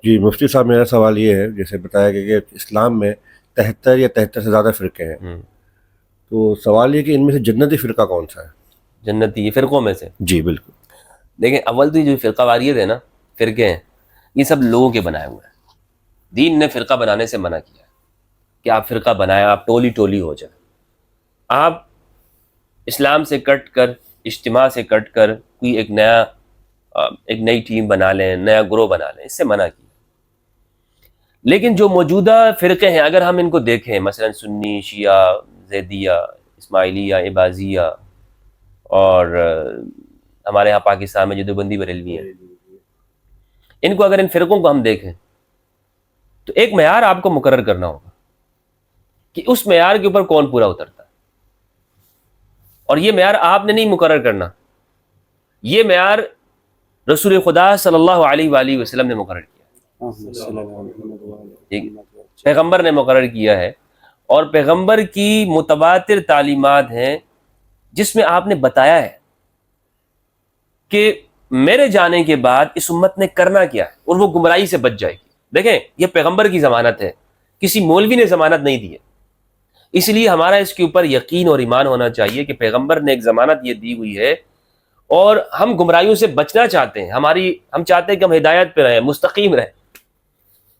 جی مفتی صاحب، میرا سوال یہ ہے، جیسے بتایا گیا کہ اسلام میں 73 یا 73 سے زیادہ فرقے ہیں، ہوں، تو سوال یہ کہ ان میں سے جنتی فرقہ کون سا ہے؟ جنتی یہ فرقوں میں سے؟ جی بالکل. دیکھیں، اول تو یہ جو فرقہ واریت ہے نا، فرقے ہیں، یہ سب لوگوں کے بنائے ہوئے ہیں. دین نے فرقہ بنانے سے منع کیا ہے کہ آپ فرقہ بنائیں، آپ ٹولی ٹولی ہو جائیں. آپ اسلام سے کٹ کر، اجتماع سے کٹ کر کوئی ایک نئی ٹیم بنا لیں، نیا گروہ بنا لیں، اس سے منع کیا. لیکن جو موجودہ فرقے ہیں اگر ہم ان کو دیکھیں، مثلا سنی، شیعہ، زیدیہ، اسماعیلیہ، عباضیہ، اور ہمارے ہاں پاکستان میں جو دیوبندی بریلوی ہیں، ان کو اگر ان فرقوں کو ہم دیکھیں تو ایک معیار آپ کو مقرر کرنا ہوگا کہ اس معیار کے اوپر کون پورا اترتا ہے. اور یہ معیار آپ نے نہیں مقرر کرنا، یہ معیار رسول خدا صلی اللہ علیہ وآلہ وسلم نے مقرر کیا. ٹھیک ہے؟ پیغمبر نے مقرر کیا ہے، اور پیغمبر کی متواتر تعلیمات ہیں جس میں آپ نے بتایا ہے کہ میرے جانے کے بعد اس امت نے کرنا کیا ہے، اور وہ گمراہی سے بچ جائے گی. دیکھیں، یہ پیغمبر کی ضمانت ہے، کسی مولوی نے ضمانت نہیں دی ہے. اس لیے ہمارا اس کے اوپر یقین اور ایمان ہونا چاہیے کہ پیغمبر نے ایک ضمانت یہ دی ہوئی ہے، اور ہم گمراہیوں سے بچنا چاہتے ہیں. ہم چاہتے ہیں کہ ہم ہدایت پہ رہیں، مستقیم رہیں.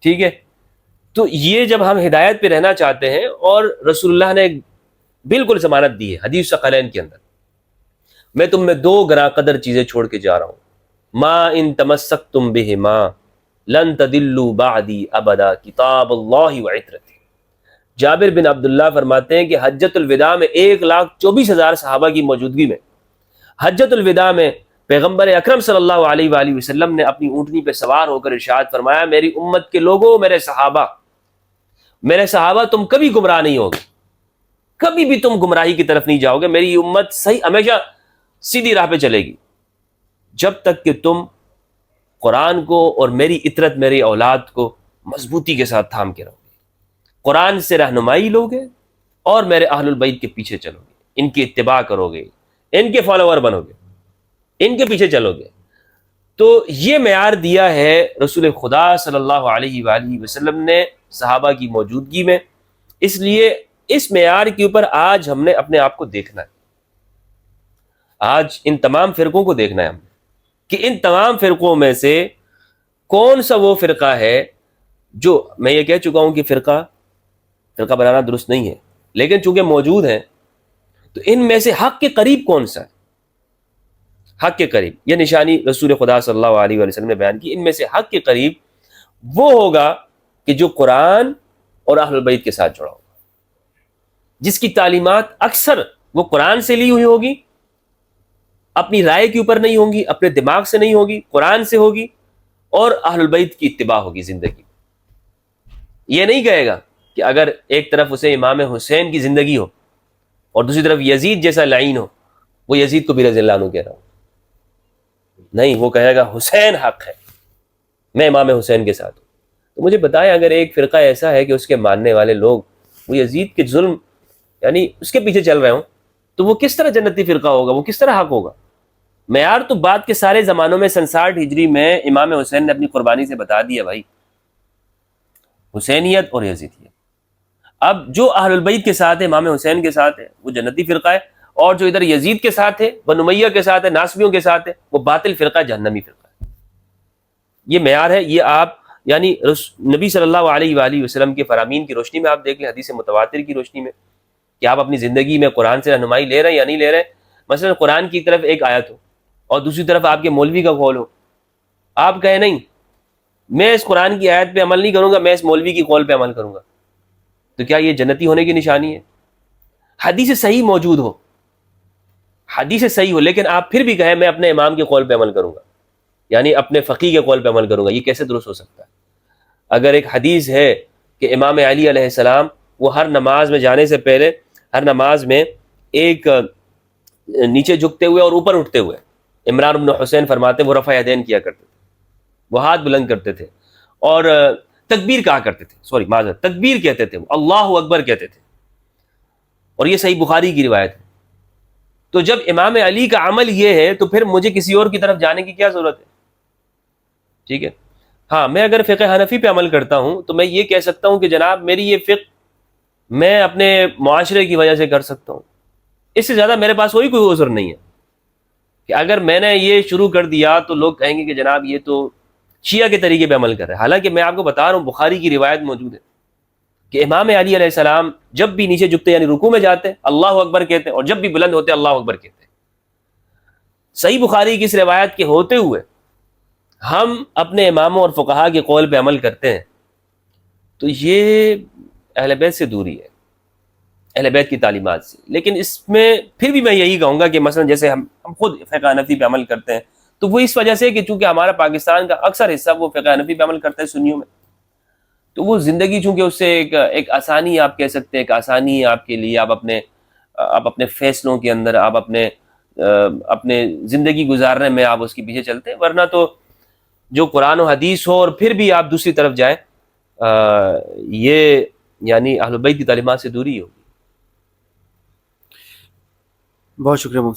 ٹھیک ہے؟ تو یہ جب ہم ہدایت پہ رہنا چاہتے ہیں، اور رسول اللہ نے بالکل ضمانت دی ہے حدیث ثقلین کے اندر، میں تم میں دو گراں قدر چیزیں چھوڑ کے جا رہا ہوں، ما ان تمسکتم بہما لن تدلوا بعدی ابدا، کتاب اللہ وعترتی. جابر بن عبداللہ فرماتے ہیں کہ حجۃ الوداع میں 1,24,000 صحابہ کی موجودگی میں، حجۃ الوداع میں پیغمبر اکرم صلی اللہ علیہ وآلہ وسلم نے اپنی اونٹنی پہ سوار ہو کر ارشاد فرمایا، میری امت کے لوگوں، میرے صحابہ تم کبھی گمراہ نہیں ہوگے، کبھی بھی تم گمراہی کی طرف نہیں جاؤ گے. میری امت صحیح، ہمیشہ سیدھی راہ پہ چلے گی جب تک کہ تم قرآن کو اور میری اطرت، میری اولاد کو مضبوطی کے ساتھ تھام کے رہو گے، قرآن سے رہنمائی لو گے، اور میرے اہل البیت کے پیچھے چلو گے، ان کی اتباع کرو گے، ان کے فالوور بنو گے، ان کے پیچھے چلو گے. تو یہ معیار دیا ہے رسول خدا صلی اللہ علیہ وآلہ وسلم نے صحابہ کی موجودگی میں. اس لیے اس معیار کے اوپر آج ہم نے اپنے آپ کو دیکھنا ہے، آج ان تمام فرقوں کو دیکھنا ہے ہم کہ ان تمام فرقوں میں سے کون سا وہ فرقہ ہے جو، میں یہ کہہ چکا ہوں کہ فرقہ بنانا درست نہیں ہے، لیکن چونکہ موجود ہیں تو ان میں سے حق کے قریب کون سا ہے. حق کے قریب، یہ نشانی رسول خدا صلی اللہ علیہ وآلہ وسلم نے بیان کی. ان میں سے حق کے قریب وہ ہوگا کہ جو قرآن اور اہل البیت کے ساتھ جڑا ہوگا، جس کی تعلیمات اکثر وہ قرآن سے لی ہوئی ہوگی، اپنی رائے کے اوپر نہیں ہوں گی، اپنے دماغ سے نہیں ہوگی، قرآن سے ہوگی، اور اہل البیت کی اتباع ہوگی زندگی. یہ نہیں کہے گا کہ اگر ایک طرف اسے امام حسین کی زندگی ہو اور دوسری طرف یزید جیسا لعین ہو، وہ یزید کو بھی رضی اللہ عنہ کہہ رہا ہوں. نہیں، وہ کہے گا حسین حق ہے، میں امام حسین کے ساتھ ہوں. تو مجھے بتائیں، اگر ایک فرقہ ایسا ہے کہ اس کے ماننے والے لوگ وہ یزید کے ظلم، یعنی اس کے پیچھے چل رہے ہوں، تو وہ کس طرح جنتی فرقہ ہوگا، وہ کس طرح حق ہوگا؟ معیار تو بعد کے سارے زمانوں میں 67 ہجری میں امام حسین نے اپنی قربانی سے بتا دیا بھائی، حسینیت اور یزیدیت. اب جو اہل البیت کے ساتھ ہے، امام حسین کے ساتھ ہے، وہ جنتی فرقہ ہے، اور جو ادھر یزید کے ساتھ ہے، بنو امیہ کے ساتھ ہے، ناصبیوں کے ساتھ ہے، وہ باطل فرقہ، جہنمی فرقہ ہے. یہ معیار ہے. یہ آپ یعنی نبی صلی اللہ علیہ وآلہ وسلم کے فرامین کی روشنی میں آپ دیکھ لیں، حدیث متواتر کی روشنی میں، کہ آپ اپنی زندگی میں قرآن سے رہنمائی لے رہے ہیں یا نہیں لے رہے. مثلا قرآن کی طرف ایک آیت ہو اور دوسری طرف آپ کے مولوی کا قول ہو، آپ کہیں نہیں میں اس قرآن کی آیت پہ عمل نہیں کروں گا، میں اس مولوی کی قول پہ عمل کروں گا، تو کیا یہ جنتی ہونے کی نشانی ہے؟ حدیث صحیح موجود ہو، حدیث صحیح ہو، لیکن آپ پھر بھی کہیں میں اپنے امام کے قول پہ عمل کروں گا، یعنی اپنے فقیہ کے قول پہ عمل کروں گا، یہ کیسے درست ہو سکتا ہے؟ اگر ایک حدیث ہے کہ امام علی علیہ السلام وہ ہر نماز میں جانے سے پہلے، ہر نماز میں ایک نیچے جھکتے ہوئے اور اوپر اٹھتے ہوئے، عمران بن حسین فرماتے ہیں وہ رفع یدین کیا کرتے تھے، وہ ہاتھ بلند کرتے تھے، اور تکبیر کہا کرتے تھے، معذرت، تکبیر کہتے تھے، وہ اللہ اکبر کہتے تھے، اور یہ صحیح بخاری کی روایت ہے. تو جب امام علی کا عمل یہ ہے تو پھر مجھے کسی اور کی طرف جانے کی کیا ضرورت ہے؟ ٹھیک ہے. ہاں میں اگر فقہ حنفی پہ عمل کرتا ہوں تو میں یہ کہہ سکتا ہوں کہ جناب میری یہ فقہ میں اپنے معاشرے کی وجہ سے کر سکتا ہوں، اس سے زیادہ میرے پاس کوئی عذر نہیں ہے کہ اگر میں نے یہ شروع کر دیا تو لوگ کہیں گے کہ جناب یہ تو شیعہ کے طریقے پہ عمل کر رہا ہے. حالانکہ میں آپ کو بتا رہا ہوں بخاری کی روایت موجود ہے کہ امام علی علیہ السلام جب بھی نیچے جھکتے یعنی رکوع میں جاتے اللہ اکبر کہتے اور جب بھی بلند ہوتے اللہ اکبر کہتے. صحیح بخاری کی اس روایت کے ہوتے ہوئے ہم اپنے اماموں اور فقہا کے قول پہ عمل کرتے ہیں تو یہ اہل بیت سے دوری ہے، اہل بیت کی تعلیمات سے. لیکن اس میں پھر بھی میں یہی کہوں گا کہ مثلا جیسے ہم خود فقہ حنفی پہ عمل کرتے ہیں تو وہ اس وجہ سے کہ چونکہ ہمارا پاکستان کا اکثر حصہ وہ فقہ حنفی پہ عمل کرتا ہے سنیوں میں، تو وہ زندگی چونکہ اس سے ایک آسانی آپ کہہ سکتے ہیں، ایک آسانی ہے آپ کے لیے، آپ اپنے فیصلوں کے اندر آپ اپنے زندگی گزارنے میں آپ اس کے پیچھے چلتے ہیں. ورنہ تو جو قرآن و حدیث ہو اور پھر بھی آپ دوسری طرف جائیں یہ یعنی اہل بیت کی تعلیمات سے دوری ہوگی. بہت شکریہ مفتی